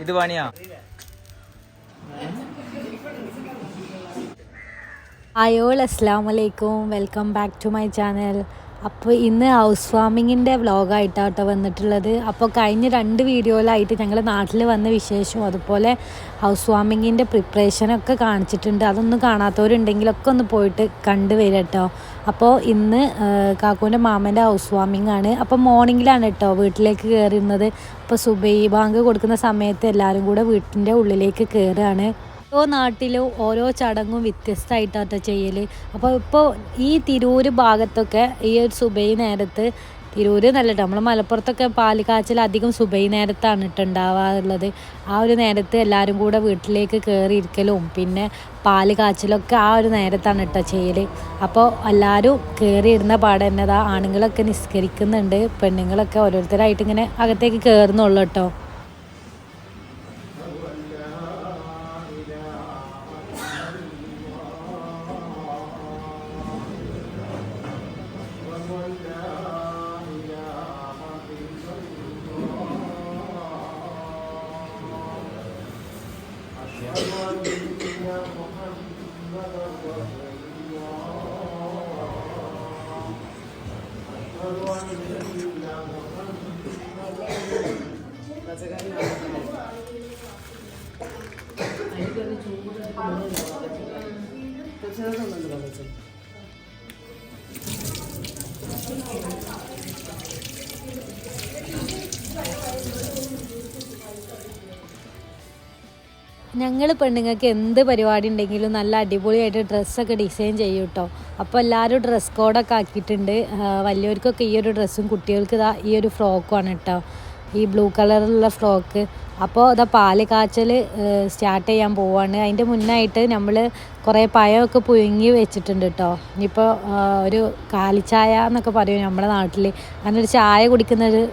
ഇത് പണിയാ. അയോൾ അസ്സലാമു അലൈക്കും, welcome back to my channel. അപ്പോൾ ഇന്ന് ഹൗസ് വാമിങ്ങിൻ്റെ വ്ളോഗായിട്ടാട്ടോ വന്നിട്ടുള്ളത്. അപ്പോൾ കഴിഞ്ഞ 2 വീഡിയോയിലായിട്ട് ഞങ്ങൾ നാട്ടിൽ വന്ന വിശേഷവും അതുപോലെ ഹൗസ് വാമിങ്ങിൻ്റെ പ്രിപ്പറേഷനൊക്കെ കാണിച്ചിട്ടുണ്ട്. അതൊന്നും കാണാത്തവരുണ്ടെങ്കിലൊക്കെ ഒന്ന് പോയിട്ട് കണ്ടുവരും കേട്ടോ. അപ്പോൾ ഇന്ന് കാക്കൂൻ്റെ മാമൻ്റെ ഹൗസ് വാമിംഗ് ആണ്. അപ്പോൾ മോർണിംഗിലാണ് കേട്ടോ വീട്ടിലേക്ക് കയറുന്നത്. അപ്പോൾ സുബൈ ബാങ്ക് കൊടുക്കുന്ന സമയത്ത് എല്ലാവരും കൂടെ വീട്ടിൻ്റെ ഉള്ളിലേക്ക് കയറുകയാണ്. ഓരോ നാട്ടിലും ഓരോ ചടങ്ങും വ്യത്യസ്തമായിട്ടാട്ടോ ചെയ്യൽ. അപ്പോൾ ഇപ്പോൾ ഈ തിരൂർ ഭാഗത്തൊക്കെ ഈ ഒരു സുബൈ നേരത്ത്, തിരൂർ നല്ലട്ടോ, നമ്മൾ മലപ്പുറത്തൊക്കെ പാല് കാച്ചൽ അധികം സുബൈ നേരത്താണ് ഇട്ടുണ്ടാവാറുള്ളത്. ആ ഒരു നേരത്ത് എല്ലാവരും കൂടെ വീട്ടിലേക്ക് കയറിയിരിക്കലും പിന്നെ പാല് കാച്ചലൊക്കെ ആ ഒരു നേരത്താണ് കേട്ടോ ചെയ്യൽ. അപ്പോൾ എല്ലാവരും കയറിയിരുന്ന പാടെ തന്നെ ആണുങ്ങളൊക്കെ നിസ്കരിക്കുന്നുണ്ട്, പെണ്ണുങ്ങളൊക്കെ ഓരോരുത്തരായിട്ട് ഇങ്ങനെ അകത്തേക്ക് കയറുന്നുള്ളൂ കേട്ടോ. ഞങ്ങൾ പെണ്ണുങ്ങൾക്ക് എന്ത് പരിപാടി ഉണ്ടെങ്കിലും നല്ല അടിപൊളിയായിട്ട് ഡ്രസ്സൊക്കെ ഡിസൈൻ ചെയ്യും കേട്ടോ. അപ്പോൾ എല്ലാവരും ഡ്രസ് കോഡൊക്കെ ആക്കിയിട്ടുണ്ട്. വലിയവർക്കൊക്കെ ഈ ഒരു ഡ്രസ്സും കുട്ടികൾക്ക് ഇതാ ഈ ഒരു ഫ്രോക്കുമാണ് കേട്ടോ, ഈ ബ്ലൂ കളറിലുള്ള ഫ്രോക്ക്. അപ്പോൾ ഇതാ പാല് കാച്ചൽ സ്റ്റാർട്ട് ചെയ്യാൻ പോവാണ്. അതിൻ്റെ മുന്നായിട്ട് നമ്മൾ കുറേ പഴമൊക്കെ പുഴുങ്ങി വെച്ചിട്ടുണ്ട് കേട്ടോ. ഇനിയിപ്പോൾ ഒരു കാലിച്ചായ എന്നൊക്കെ പറയും നമ്മുടെ നാട്ടിൽ. അങ്ങനെ ഒരു ചായ കുടിക്കുന്നൊരു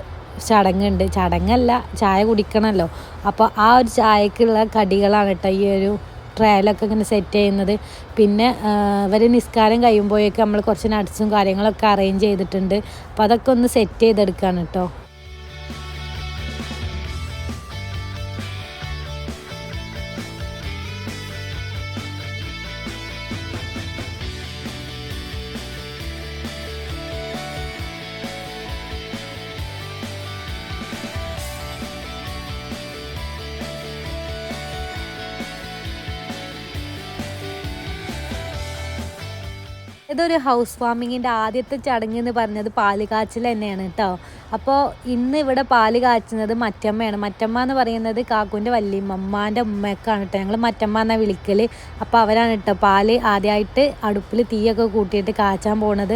ചടങ്ങുണ്ട്, ചടങ്ങല്ല ചായ കുടിക്കണമല്ലോ. അപ്പോൾ ആ ഒരു ചായക്കുള്ള കടികളാണ് കേട്ടോ ഈ ഒരു ട്രയലൊക്കെ ഇങ്ങനെ സെറ്റ് ചെയ്യുന്നത്. പിന്നെ ഇവർ നിസ്കാരം കഴിയുമ്പോഴേക്കും നമ്മൾ കുറച്ച് നട്ട്സും കാര്യങ്ങളൊക്കെ അറേഞ്ച് ചെയ്തിട്ടുണ്ട്. അപ്പോൾ അതൊക്കെ ഒന്ന് സെറ്റ് ചെയ്തെടുക്കുകയാണ് കേട്ടോ. ഇതൊരു ഹൗസ് വാമിങ്ങിൻ്റെ ആദ്യത്തെ ചടങ്ങ് എന്ന് പറഞ്ഞത് പാല് കാച്ചൽ തന്നെയാണ് കേട്ടോ. അപ്പോൾ ഇന്ന് ഇവിടെ പാല് കാച്ചുന്നത് മറ്റമ്മയാണ്. മറ്റമ്മ എന്ന് പറയുന്നത് കാക്കൂൻ്റെ വല്യമ്മൻ്റെ ഉമ്മയൊക്കെയാണ് കേട്ടോ. ഞങ്ങൾ മറ്റമ്മ എന്നാണ് വിളിക്കൽ. അപ്പോൾ അവരാണ് കേട്ടോ പാല് ആദ്യമായിട്ട് അടുപ്പിൽ തീയൊക്കെ കൂട്ടിയിട്ട് കാച്ചാൻ പോണത്.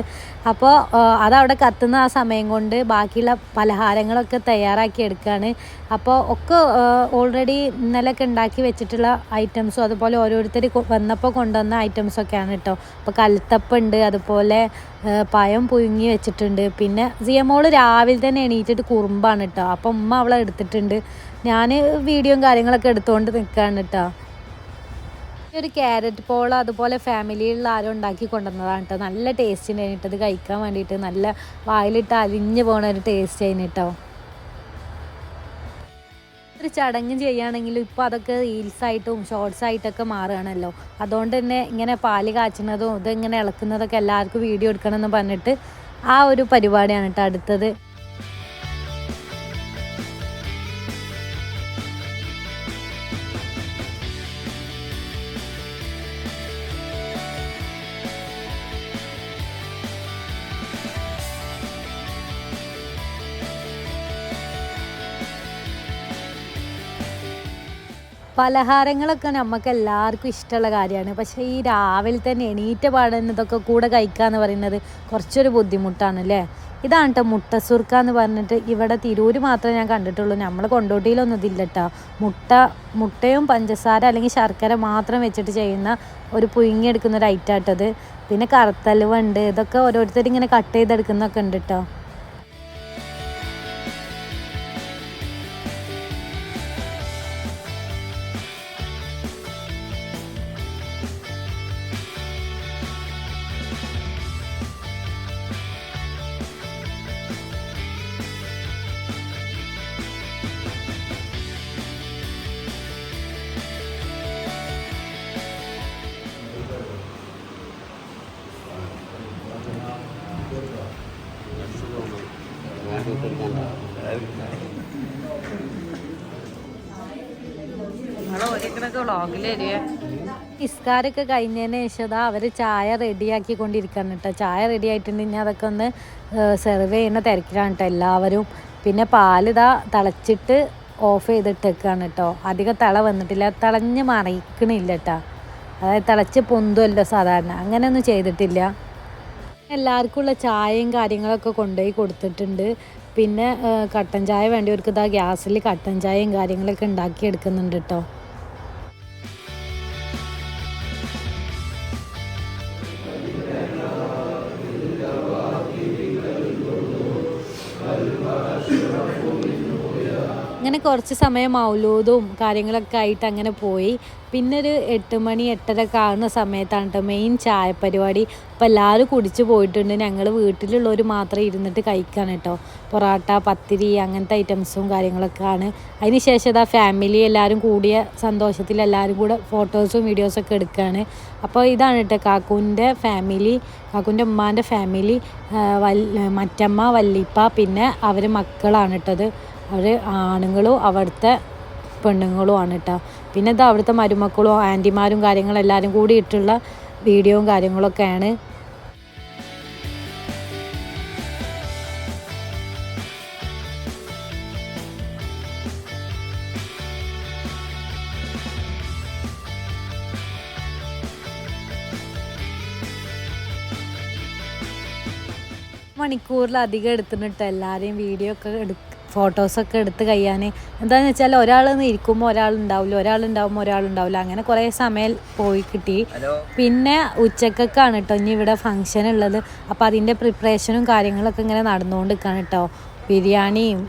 അപ്പോൾ അതവിടെ കത്തുന്ന ആ സമയം കൊണ്ട് ബാക്കിയുള്ള പലഹാരങ്ങളൊക്കെ തയ്യാറാക്കി എടുക്കുകയാണ്. അപ്പോൾ ഒക്കെ ഓൾറെഡി ഇന്നലെയൊക്കെ ഉണ്ടാക്കി വെച്ചിട്ടുള്ള ഐറ്റംസും അതുപോലെ ഓരോരുത്തർ വന്നപ്പോൾ കൊണ്ടുവന്ന ഐറ്റംസൊക്കെയാണ് കേട്ടോ. അപ്പോൾ കൽത്തപ്പുണ്ട്, അതുപോലെ പഴം പുഴുങ്ങി വെച്ചിട്ടുണ്ട്. പിന്നെ സിയമോള് രാവിലെ തന്നെ എണീറ്റിട്ട് കുറുമ്പാണ് കേട്ടോ. അപ്പം ഉമ്മ അവളെ എടുത്തിട്ടുണ്ട്. ഞാൻ വീഡിയോയും കാര്യങ്ങളൊക്കെ എടുത്തുകൊണ്ട് നിൽക്കുകയാണ് കേട്ടോ. ഒരു ക്യാരറ്റ് പോള അതുപോലെ ഫാമിലിയിലുള്ള ആരും ഉണ്ടാക്കി കൊണ്ടുവന്നതാണ് കേട്ടോ. നല്ല ടേസ്റ്റിന് കഴിഞ്ഞിട്ട് ഇത് കഴിക്കാൻ വേണ്ടിയിട്ട് നല്ല വായിലിട്ട് അലിഞ്ഞു പോണ ഒരു ടേസ്റ്റ് കഴിഞ്ഞിട്ടോ. ഒരു ചടങ്ങ് ചെയ്യുകയാണെങ്കിലും ഇപ്പോൾ അതൊക്കെ റീൽസായിട്ടും ഷോർട്സായിട്ടൊക്കെ മാറുകയാണല്ലോ. അതുകൊണ്ട് തന്നെ ഇങ്ങനെ പാല് കാച്ചുന്നതും ഇതിങ്ങനെ ഇളക്കുന്നതൊക്കെ എല്ലാവർക്കും വീഡിയോ എടുക്കണമെന്ന് പറഞ്ഞിട്ട് ആ ഒരു പരിപാടിയാണ് കേട്ടോ അടുത്തത്. പലഹാരങ്ങളൊക്കെ നമുക്ക് എല്ലാവർക്കും ഇഷ്ടമുള്ള കാര്യമാണ്. പക്ഷേ ഈ രാവിലെ തന്നെ എണീറ്റ പാടുന്ന ഇതൊക്കെ കൂടെ കഴിക്കുക എന്ന് പറയുന്നത് കുറച്ചൊരു ബുദ്ധിമുട്ടാണ് അല്ലേ. ഇതാണ് കേട്ടോ മുട്ടസുർക്ക എന്ന് പറഞ്ഞിട്ട്. ഇവിടെ തിരൂർ മാത്രമേ ഞാൻ കണ്ടിട്ടുള്ളൂ, നമ്മൾ കൊണ്ടോട്ടിയിലൊന്നും ഇതില്ല കേട്ടോ. മുട്ടയും പഞ്ചസാര അല്ലെങ്കിൽ ശർക്കര മാത്രം വെച്ചിട്ട് ചെയ്യുന്ന ഒരു പുഴുങ്ങിയെടുക്കുന്ന ഒരു ഐറ്റം ആട്ടത്. പിന്നെ കറുത്തലുവ ഉണ്ട്. ഇതൊക്കെ ഓരോരുത്തരിങ്ങനെ കട്ട് ചെയ്തെടുക്കുന്നൊക്കെ ഉണ്ട് കേട്ടോ. ഇസ്കാരൊക്കെ കഴിഞ്ഞതിന് ശേഷം അവർ ചായ റെഡിയാക്കി കൊണ്ടിരിക്കുകയാണ് കേട്ടോ. ചായ റെഡി ആയിട്ടുണ്ടെങ്കിൽ അതൊക്കെ ഒന്ന് സെർവ് ചെയ്യുന്ന തിരക്കിലാണ് കേട്ടോ എല്ലാവരും. പിന്നെ പാലിതാ തിളച്ചിട്ട് ഓഫ് ചെയ്തിട്ടേക്കാണ് കേട്ടോ. അധികം തിള വന്നിട്ടില്ല, തിളഞ്ഞ് മറിക്കണില്ല കേട്ടോ. അതായത് തിളച്ച് പൊന്തുമല്ലോ സാധാരണ, അങ്ങനെയൊന്നും ചെയ്തിട്ടില്ല. എല്ലാവർക്കും ഉള്ള ചായയും കാര്യങ്ങളൊക്കെ കൊണ്ടുപോയി കൊടുത്തിട്ടുണ്ട്. പിന്നെ കട്ടൻ ചായ വേണ്ടിയവർക്ക് ഇതാ ഗ്യാസിൽ കട്ടൻ ചായയും കാര്യങ്ങളൊക്കെ ഉണ്ടാക്കി എടുക്കുന്നുണ്ട് കേട്ടോ. അങ്ങനെ കുറച്ച് സമയം മൗലൂദും കാര്യങ്ങളൊക്കെ ആയിട്ട് അങ്ങനെ പോയി. പിന്നെ ഒരു 8 മണി 8:30 ഒക്കെ ആകുന്ന സമയത്താണ് കേട്ടോ മെയിൻ ചായ പരിപാടി. അപ്പോൾ എല്ലാവരും കുടിച്ച് പോയിട്ടുണ്ട്. ഞങ്ങൾ വീട്ടിലുള്ളവർ മാത്രം ഇരുന്നിട്ട് കഴിക്കാൻ കേട്ടോ. പൊറാട്ട, പത്തിരി അങ്ങനത്തെ ഐറ്റംസും കാര്യങ്ങളൊക്കെ ആണ്. അതിന് ശേഷം ഇതാ ഫാമിലി എല്ലാവരും കൂടിയ സന്തോഷത്തിൽ എല്ലാവരും കൂടെ ഫോട്ടോസും വീഡിയോസൊക്കെ എടുക്കുകയാണ്. അപ്പോൾ ഇതാണ് കേട്ടോ കാക്കൂൻ്റെ ഫാമിലി, കാക്കൂൻ്റെ ഉമ്മാൻ്റെ ഫാമിലി, മറ്റമ്മ, വല്ലിപ്പ, പിന്നെ അവർ മക്കളാണ് കേട്ടത്. അവർ ആണുങ്ങളും അവിടുത്തെ പെണ്ണുങ്ങളുമാണ് കേട്ടോ. പിന്നെ ഇത് അവിടുത്തെ മരുമക്കളും ആൻറ്റിമാരും കാര്യങ്ങളും എല്ലാവരും കൂടിയിട്ടുള്ള വീഡിയോയും കാര്യങ്ങളൊക്കെയാണ്. മണിക്കൂറിലധികം എടുത്തിട്ട് എല്ലാവരെയും വീഡിയോ ഒക്കെ ഫോട്ടോസൊക്കെ എടുത്ത് കഴിയാൻ. എന്താണെന്ന് വെച്ചാൽ ഒരാളൊന്ന് ഇരിക്കുമ്പോൾ ഒരാളുണ്ടാവില്ല, ഒരാളുണ്ടാവുമ്പോൾ ഒരാളുണ്ടാവില്ല, അങ്ങനെ കുറേ സമയം പോയി കിട്ടി. പിന്നെ ഉച്ചക്കൊക്കെയാണ് കേട്ടോ ഇനി ഇവിടെ ഫംഗ്ഷൻ ഉള്ളത്. അപ്പോൾ അതിൻ്റെ പ്രിപ്പറേഷനും കാര്യങ്ങളൊക്കെ ഇങ്ങനെ നടന്നുകൊണ്ട് നിൽക്കുകയാണ് കേട്ടോ. ബിരിയാണിയും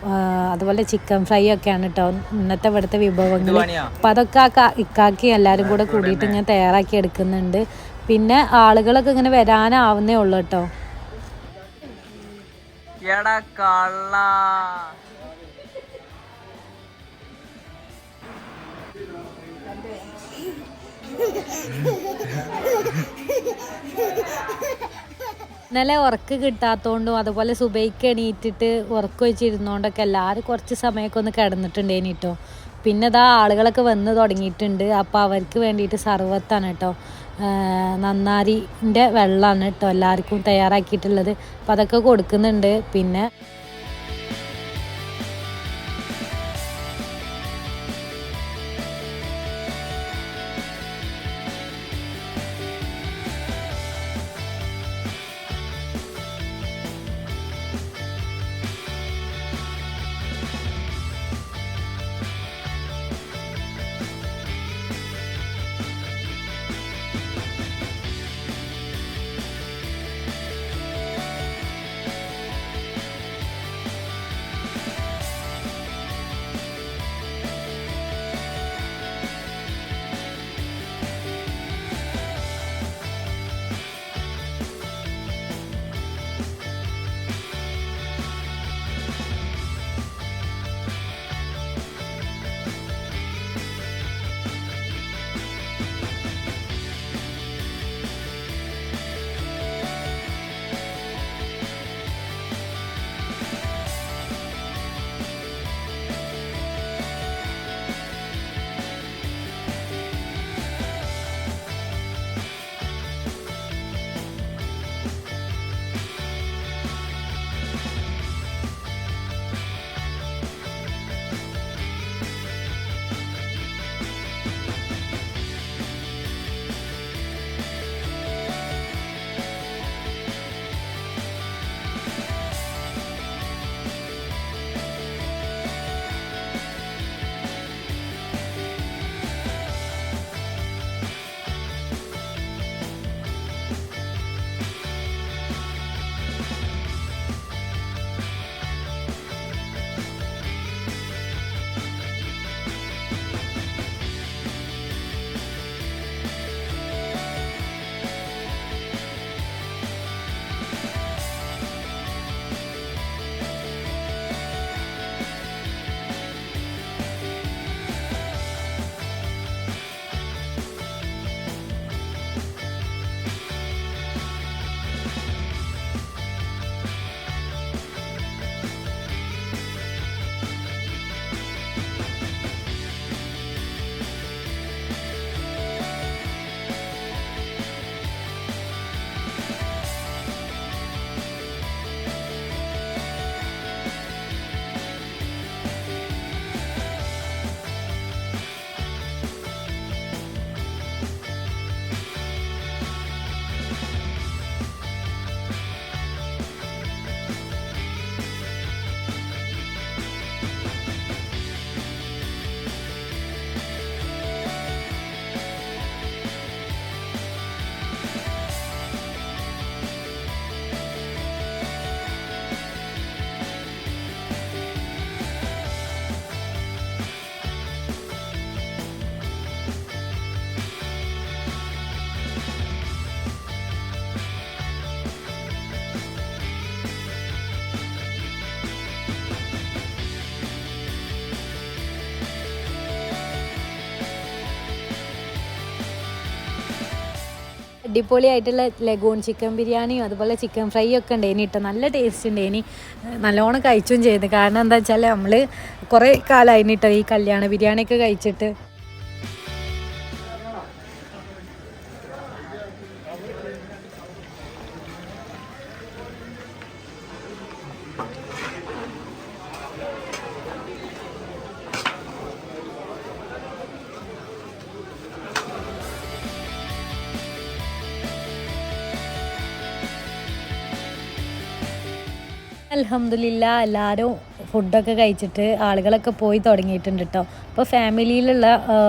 അതുപോലെ ചിക്കൻ ഫ്രൈ ഒക്കെയാണ് കേട്ടോ ഇന്നത്തെ ഇവിടുത്തെ വിഭവങ്ങൾ. അപ്പോൾ അതൊക്കെ ഇക്കാക്കി എല്ലാവരും കൂടെ കൂടിയിട്ട് ഇങ്ങനെ തയ്യാറാക്കി എടുക്കുന്നുണ്ട്. പിന്നെ ആളുകളൊക്കെ ഇങ്ങനെ വരാനാവുന്നേ ഉള്ളൂ കേട്ടോ. ഇന്നലെ ഉറക്ക് കിട്ടാത്തതുകൊണ്ടും അതുപോലെ സുബൈക്ക് എണീറ്റിട്ട് ഉറക്കം വെച്ചിരുന്നോണ്ടൊക്കെ എല്ലാവരും കുറച്ച് സമയമൊക്കെ ഒന്ന് കിടന്നിട്ടുണ്ടേനി കേട്ടോ. പിന്നെ ഇതാ ആളുകളൊക്കെ വന്ന് തുടങ്ങിയിട്ടുണ്ട്. അപ്പോൾ അവർക്ക് വേണ്ടിയിട്ട് സർവത്താണ് കേട്ടോ, നന്നാരിൻ്റെ വെള്ളമാണ് കേട്ടോ എല്ലാവർക്കും തയ്യാറാക്കിയിട്ടുള്ളത്. അപ്പോൾ അതൊക്കെ കൊടുക്കുന്നുണ്ട്. പിന്നെ അടിപൊളിയായിട്ടുള്ള ലഗൂൺ ചിക്കൻ ബിരിയാണിയും അതുപോലെ ചിക്കൻ ഫ്രൈ ഒക്കെ ഉണ്ടായിനി കേട്ടോ. നല്ല ടേസ്റ്റ് ഉണ്ടായിനി, നല്ലോണം കഴിച്ചും ചെയ്ത്. കാരണം എന്താ വെച്ചാൽ നമ്മൾ കുറേ കാലമായിന് കേട്ടോ ഈ കല്യാണ ബിരിയാണിയൊക്കെ കഴിച്ചിട്ട്. അൽഹംദുലില്ലാ എല്ലാവരും ഫുഡൊക്കെ കഴിച്ചിട്ട് ആളുകളൊക്കെ പോയി തുടങ്ങിയിട്ടുണ്ട് കേട്ടോ. അപ്പോൾ ഫാമിലിയിലുള്ള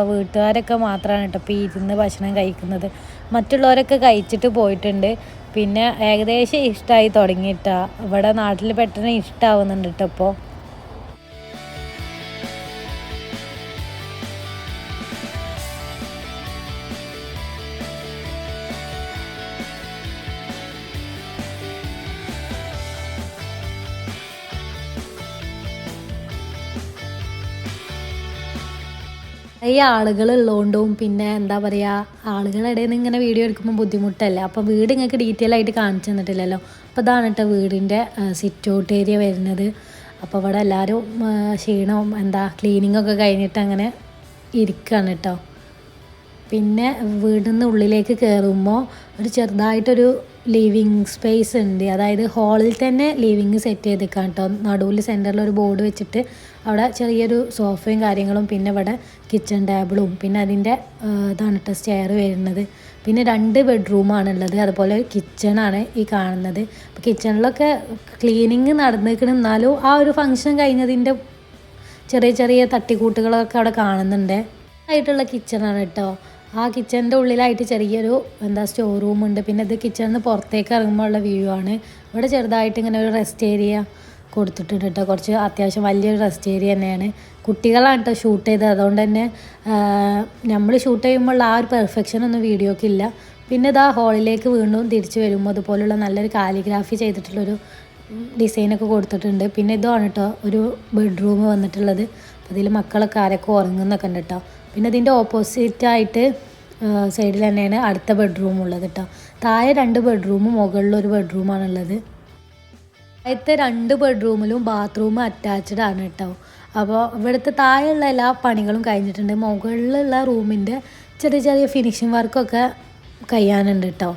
വീട്ടുകാരൊക്കെ മാത്രമാണ് കേട്ടോ ഇപ്പോൾ ഇരുന്ന് ഭക്ഷണം കഴിക്കുന്നത്. മറ്റുള്ളവരൊക്കെ കഴിച്ചിട്ട് പോയിട്ടുണ്ട്. പിന്നെ ഏകദേശം ഇഷ്ടമായി തുടങ്ങിയിട്ടാ. ഇവിടെ നാട്ടിൽ പെട്ടെന്ന് ഇഷ്ടമാവുന്നുണ്ട് കേട്ടോ ഇപ്പോൾ. ഈ ആളുകളുള്ളതുകൊണ്ടും പിന്നെ എന്താ പറയുക, ആളുകളുടെ ഇടയിൽ നിന്ന് ഇങ്ങനെ വീഡിയോ എടുക്കുമ്പോൾ ബുദ്ധിമുട്ടല്ലേ. അപ്പോൾ വീട് നിങ്ങൾക്ക് ഡീറ്റെയിൽ ആയിട്ട് കാണിച്ചു തന്നിട്ടില്ലല്ലോ. അപ്പോൾ ഇതാണ് കേട്ടോ വീടിൻ്റെ സിറ്റ് ഔട്ട് ഏരിയ വരുന്നത്. അപ്പോൾ ഇവിടെ എല്ലാവരും ക്ഷീണവും ക്ലീനിങ്ങൊക്കെ കഴിഞ്ഞിട്ട് അങ്ങനെ ഇരിക്കുകയാണ് കേട്ടോ. പിന്നെ വീടിൽ നിന്ന് ഉള്ളിലേക്ക് കയറുമ്പോൾ ഒരു ചെറുതായിട്ടൊരു ലിവിങ് സ്പേസ് ഉണ്ട്. അതായത് ഹാളിൽ തന്നെ ലിവിങ് സെറ്റ് ചെയ്തേക്കാം കേട്ടോ. നടുവിൽ സെൻറ്ററിൽ ഒരു ബോർഡ് വെച്ചിട്ട് അവിടെ ചെറിയൊരു സോഫയും കാര്യങ്ങളും, പിന്നെ ഇവിടെ കിച്ചൺ ടേബിളും, പിന്നെ അതിൻ്റെ ഇതാണ് കേട്ടോ സ്റ്റെയർ വരുന്നത്. പിന്നെ 2 ബെഡ്റൂമാണുള്ളത്, അതുപോലെ കിച്ചണാണ് ഈ കാണുന്നത്. അപ്പോൾ കിച്ചണിലൊക്കെ ക്ലീനിങ് നടന്നിരിക്കണം, എന്നാലും ആ ഒരു ഫങ്ഷൻ കഴിഞ്ഞതിൻ്റെ ചെറിയ ചെറിയ തട്ടിക്കൂട്ടുകളൊക്കെ അവിടെ കാണുന്നുണ്ട്. ആയിട്ടുള്ള കിച്ചണാണ് കേട്ടോ. ആ കിച്ചണിൻ്റെ ഉള്ളിലായിട്ട് ചെറിയൊരു സ്റ്റോർ റൂം ഉണ്ട്. പിന്നെ ഇത് കിച്ചണിൽ നിന്ന് പുറത്തേക്ക് ഇറങ്ങുമ്പോൾ ഉള്ള വ്യൂ ആണ്. ഇവിടെ ചെറുതായിട്ട് ഇങ്ങനെ ഒരു റെസ്റ്റ് ഏരിയ കൊടുത്തിട്ടുണ്ട് കേട്ടോ. കുറച്ച് അത്യാവശ്യം വലിയൊരു റെസ്റ്റ് ഏരിയ തന്നെയാണ്. കുട്ടികളാണ് കേട്ടോ ഷൂട്ട് ചെയ്തത്, അതുകൊണ്ട് തന്നെ നമ്മൾ ഷൂട്ട് ചെയ്യുമ്പോൾ ആ ഒരു പെർഫെക്ഷൻ ഒന്നും വീഡിയോക്ക് ഇല്ല. പിന്നെ ഇതാ ഹോളിലേക്ക് വീണ്ടും തിരിച്ച് വരുമ്പോൾ അതുപോലുള്ള നല്ലൊരു കാലിഗ്രാഫി ചെയ്തിട്ടുള്ളൊരു ഡിസൈനൊക്കെ കൊടുത്തിട്ടുണ്ട്. പിന്നെ ഇതാണ് കേട്ടോ ഒരു ബെഡ്റൂം വന്നിട്ടുള്ളത്. അപ്പോൾ ഇതിൽ മക്കളൊക്കെ ആരൊക്കെ ഉറങ്ങുന്നൊക്കെ ഉണ്ട് കേട്ടോ. പിന്നെ ഇതിൻ്റെ ഓപ്പോസിറ്റായിട്ട് സൈഡിൽ തന്നെയാണ് അടുത്ത ബെഡ്റൂം ഉള്ളത് കേട്ടോ. താഴെ 2 ബെഡ്റൂമും മുകളിലൊരു ബെഡ്റൂമാണുള്ളത്. ആദ്യത്തെ 2 ബെഡ്റൂമിലും ബാത്റൂം അറ്റാച്ച്ഡ് ആണ് കേട്ടോ. അപ്പോൾ ഇവിടുത്തെ താഴെയുള്ള എല്ലാ പണികളും കഴിഞ്ഞിട്ടുണ്ട്. മുകളിലുള്ള റൂമിൻ്റെ ചെറിയ ചെറിയ ഫിനിഷിങ് വർക്കൊക്കെ കഴിയാനുണ്ട് കേട്ടോ.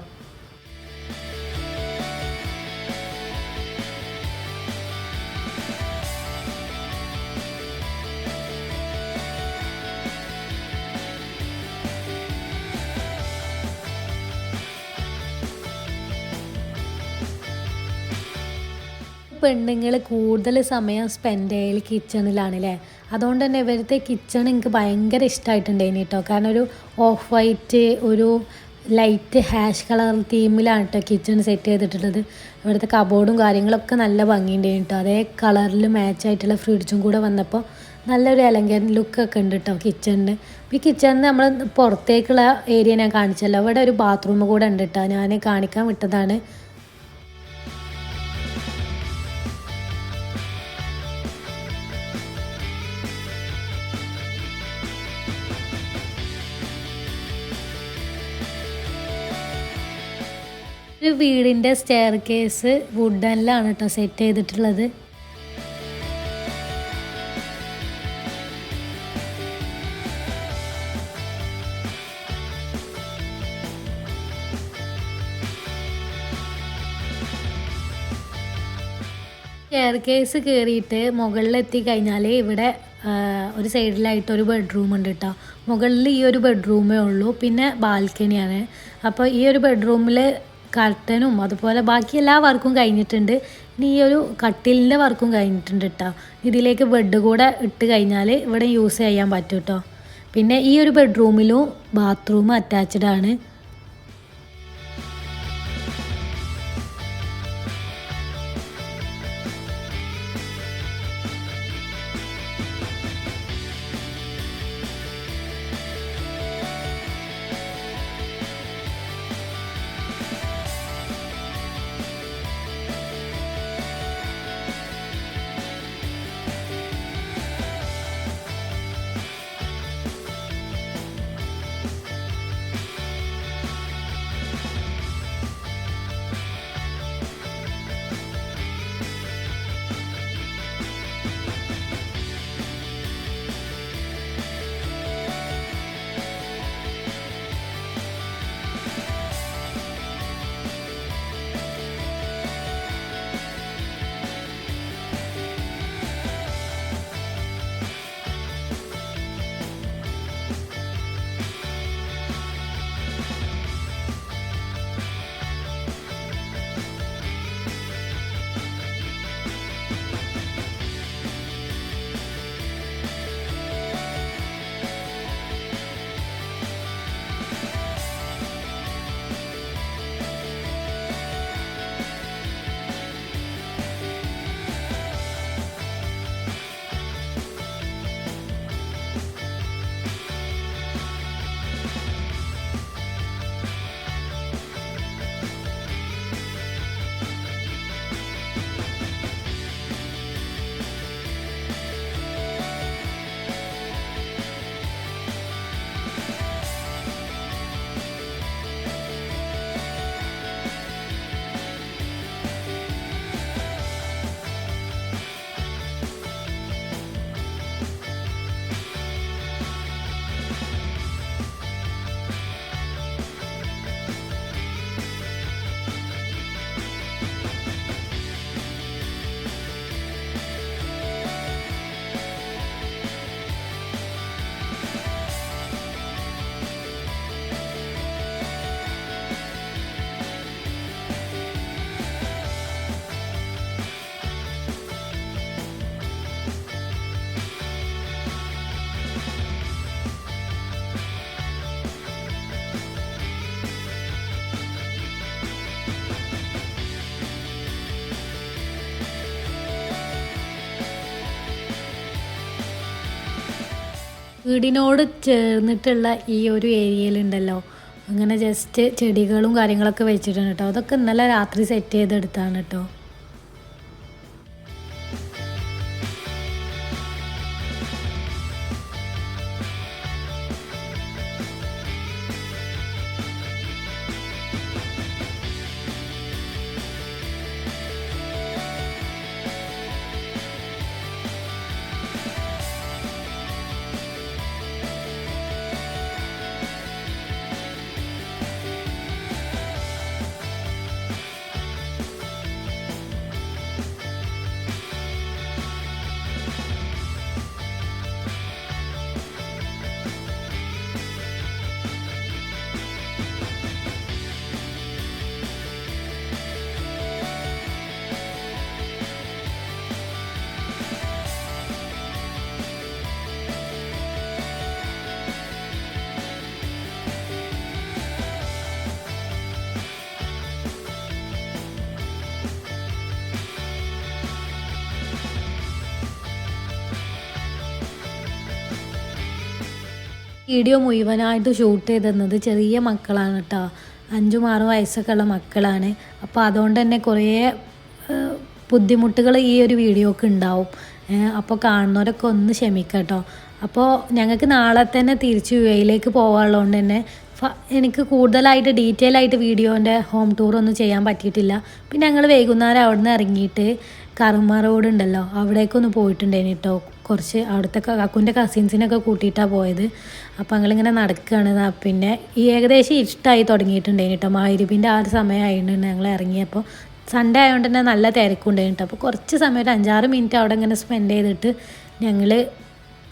പെണ്ണുങ്ങൾ കൂടുതൽ സമയം സ്പെൻഡ് ചെയ്യൽ കിച്ചണിലാണല്ലേ. അതുകൊണ്ട് തന്നെ ഇവിടുത്തെ കിച്ചൺ എനിക്ക് ഭയങ്കര ഇഷ്ടമായിട്ടുണ്ടായിന് കേട്ടോ. കാരണം ഒരു ഓഫ് വൈറ്റ്, ഒരു ലൈറ്റ് ഹാഷ് കളർ തീമിലാണ് കേട്ടോ കിച്ചൺ സെറ്റ് ചെയ്തിട്ടുള്ളത്. ഇവിടുത്തെ കബോർഡും കാര്യങ്ങളൊക്കെ നല്ല ഭംഗിയുണ്ടായിരുന്നു കേട്ടോ. അതേ കളറിൽ മാച്ചായിട്ടുള്ള ഫ്രിഡ്ജും കൂടെ വന്നപ്പോൾ നല്ലൊരു എലഗൻ ലുക്കൊക്കെ ഉണ്ട് കേട്ടോ കിച്ചണിന്. ഈ കിച്ചണിന് നമ്മൾ പുറത്തേക്കുള്ള ഏരിയ ഞാൻ കാണിച്ചല്ലോ. ഇവിടെ ഒരു ബാത്റൂം കൂടെ ഉണ്ട് കേട്ടോ, ഞാൻ കാണിക്കാൻ വിട്ടതാണ്. ഒരു വീടിൻ്റെ സ്റ്റെയർ കേസ് വുഡനിലാണ് കേട്ടോ സെറ്റ് ചെയ്തിട്ടുള്ളത്. സ്റ്റെയർ കേസ് കയറിയിട്ട് മുകളിലെത്തി കഴിഞ്ഞാൽ ഇവിടെ ഒരു സൈഡിലായിട്ട് ഒരു ബെഡ്റൂം ഉണ്ട് കേട്ടോ. മുകളിൽ ഈ ഒരു ബെഡ്റൂമേ ഉള്ളൂ, പിന്നെ ബാൽക്കണിയാണ്. അപ്പോൾ ഈ ഒരു ബെഡ്റൂമിൽ കർട്ടനും അതുപോലെ ബാക്കി എല്ലാ വർക്കും കഴിഞ്ഞിട്ടുണ്ട്. ഇനി ഈ ഒരു കട്ടിലിൻ്റെ വർക്കും കഴിഞ്ഞിട്ടുണ്ട് കേട്ടോ. ഇതിലേക്ക് ബെഡ് കൂടെ ഇട്ട് കഴിഞ്ഞാൽ ഇവിടെ യൂസ് ചെയ്യാൻ പറ്റും കേട്ടോ. പിന്നെ ഈ ഒരു ബെഡ്റൂമിലും ബാത്റൂം അറ്റാച്ച്ഡ് ആണ്. വീടിനോട് ചേർന്നിട്ടുള്ള ഈ ഒരു ഏരിയയിലുണ്ടല്ലോ അങ്ങനെ ജസ്റ്റ് ചെടികളും കാര്യങ്ങളൊക്കെ വെച്ചിട്ടുണ്ട് കേട്ടോ. അതൊക്കെ ഇന്നലെ രാത്രി സെറ്റ് ചെയ്തെടുത്താണ് കേട്ടോ. വീഡിയോ മുഴുവനായിട്ട് ഷൂട്ട് ചെയ്തിരുന്നത് ചെറിയ മക്കളാണ് കേട്ടോ. 5-6 വയസ്സൊക്കെ ഉള്ള മക്കളാണ്. അപ്പോൾ അതുകൊണ്ട് തന്നെ കുറേ ബുദ്ധിമുട്ടുകൾ ഈ ഒരു വീഡിയോക്ക് ഉണ്ടാവും. അപ്പോൾ കാണുന്നവരൊക്കെ ഒന്ന് ക്ഷമിക്കാം കേട്ടോ. അപ്പോൾ ഞങ്ങൾക്ക് നാളെ തന്നെ തിരിച്ച് UAE പോകാനുള്ളതുകൊണ്ട് തന്നെ എനിക്ക് കൂടുതലായിട്ട് ഡീറ്റെയിൽ ആയിട്ട് വീഡിയോൻ്റെ ഹോം ടൂറൊന്നും ചെയ്യാൻ പറ്റിയിട്ടില്ല. പിന്നെ ഞങ്ങൾ വൈകുന്നേരം അവിടെ നിന്ന് ഇറങ്ങിയിട്ട് കർമ്മ റോഡ് ഉണ്ടല്ലോ അവിടേക്കൊന്ന് പോയിട്ടുണ്ടായിരുന്നു കേട്ടോ. കുറച്ച് അവിടുത്തെ കാക്കുൻ്റെ കസിൻസിനൊക്കെ കൂട്ടിയിട്ടാണ് പോയത്. അപ്പോൾ ഞങ്ങളിങ്ങനെ നടക്കുകയാണ്. പിന്നെ ഈ ഏകദേശം ഇഷ്ടമായി തുടങ്ങിയിട്ടുണ്ടായിരുന്നു കേട്ടോ. മഗ്‌രിബിൻ്റെ ആ ഒരു സമയമായിട്ടുണ്ട് ഞങ്ങൾ ഇറങ്ങിയപ്പോൾ. സൺഡേ ആയതുകൊണ്ട് തന്നെ നല്ല തിരക്കുണ്ടായിരുന്നു കേട്ടോ. അപ്പോൾ കുറച്ച് സമയം ഒരു 5-6 മിനിറ്റ് അവിടെ ഇങ്ങനെ സ്പെൻഡ് ചെയ്തിട്ട് ഞങ്ങൾ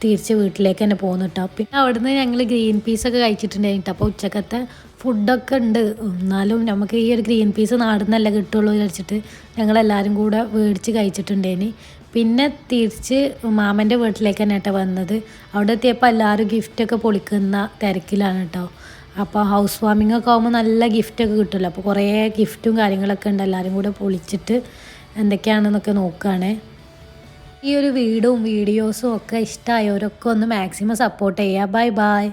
തിരിച്ച് വീട്ടിലേക്ക് തന്നെ പോകുന്നു കേട്ടോ. പിന്നെ അവിടുന്ന് ഞങ്ങൾ ഗ്രീൻ പീസൊക്കെ കഴിച്ചിട്ടുണ്ടായിരുന്നു കേട്ടോ. അപ്പോൾ ഉച്ചക്കത്തെ ഫുഡൊക്കെ ഉണ്ട്. എന്നാലും നമുക്ക് ഈ ഒരു ഗ്രീൻ പീസ് നാടുന്നല്ല കിട്ടുള്ളൂ വിചാരിച്ചിട്ട് ഞങ്ങളെല്ലാവരും കൂടെ മേടിച്ച് കഴിച്ചിട്ടുണ്ടേനി. പിന്നെ തിരിച്ച് മാമൻ്റെ വീട്ടിലേക്ക് തന്നെ കേട്ടോ വന്നത്. അവിടെ എത്തിയപ്പോൾ എല്ലാവരും ഗിഫ്റ്റൊക്കെ പൊളിക്കുന്ന തിരക്കിലാണ് കേട്ടോ. അപ്പോൾ ഹൗസ് വാമിംഗ് ഒക്കെ ആകുമ്പോൾ നല്ല ഗിഫ്റ്റൊക്കെ കിട്ടുമല്ലോ. അപ്പോൾ കുറേ ഗിഫ്റ്റും കാര്യങ്ങളൊക്കെ ഉണ്ട്. എല്ലാവരും കൂടെ പൊളിച്ചിട്ട് എന്തൊക്കെയാണെന്നൊക്കെ നോക്കുകയാണ്. ഈ ഒരു വീഡിയോസും ഒക്കെ ഇഷ്ടമായവരൊക്കെ ഒന്ന് മാക്സിമം സപ്പോർട്ട് ചെയ്യുക. Bye bye.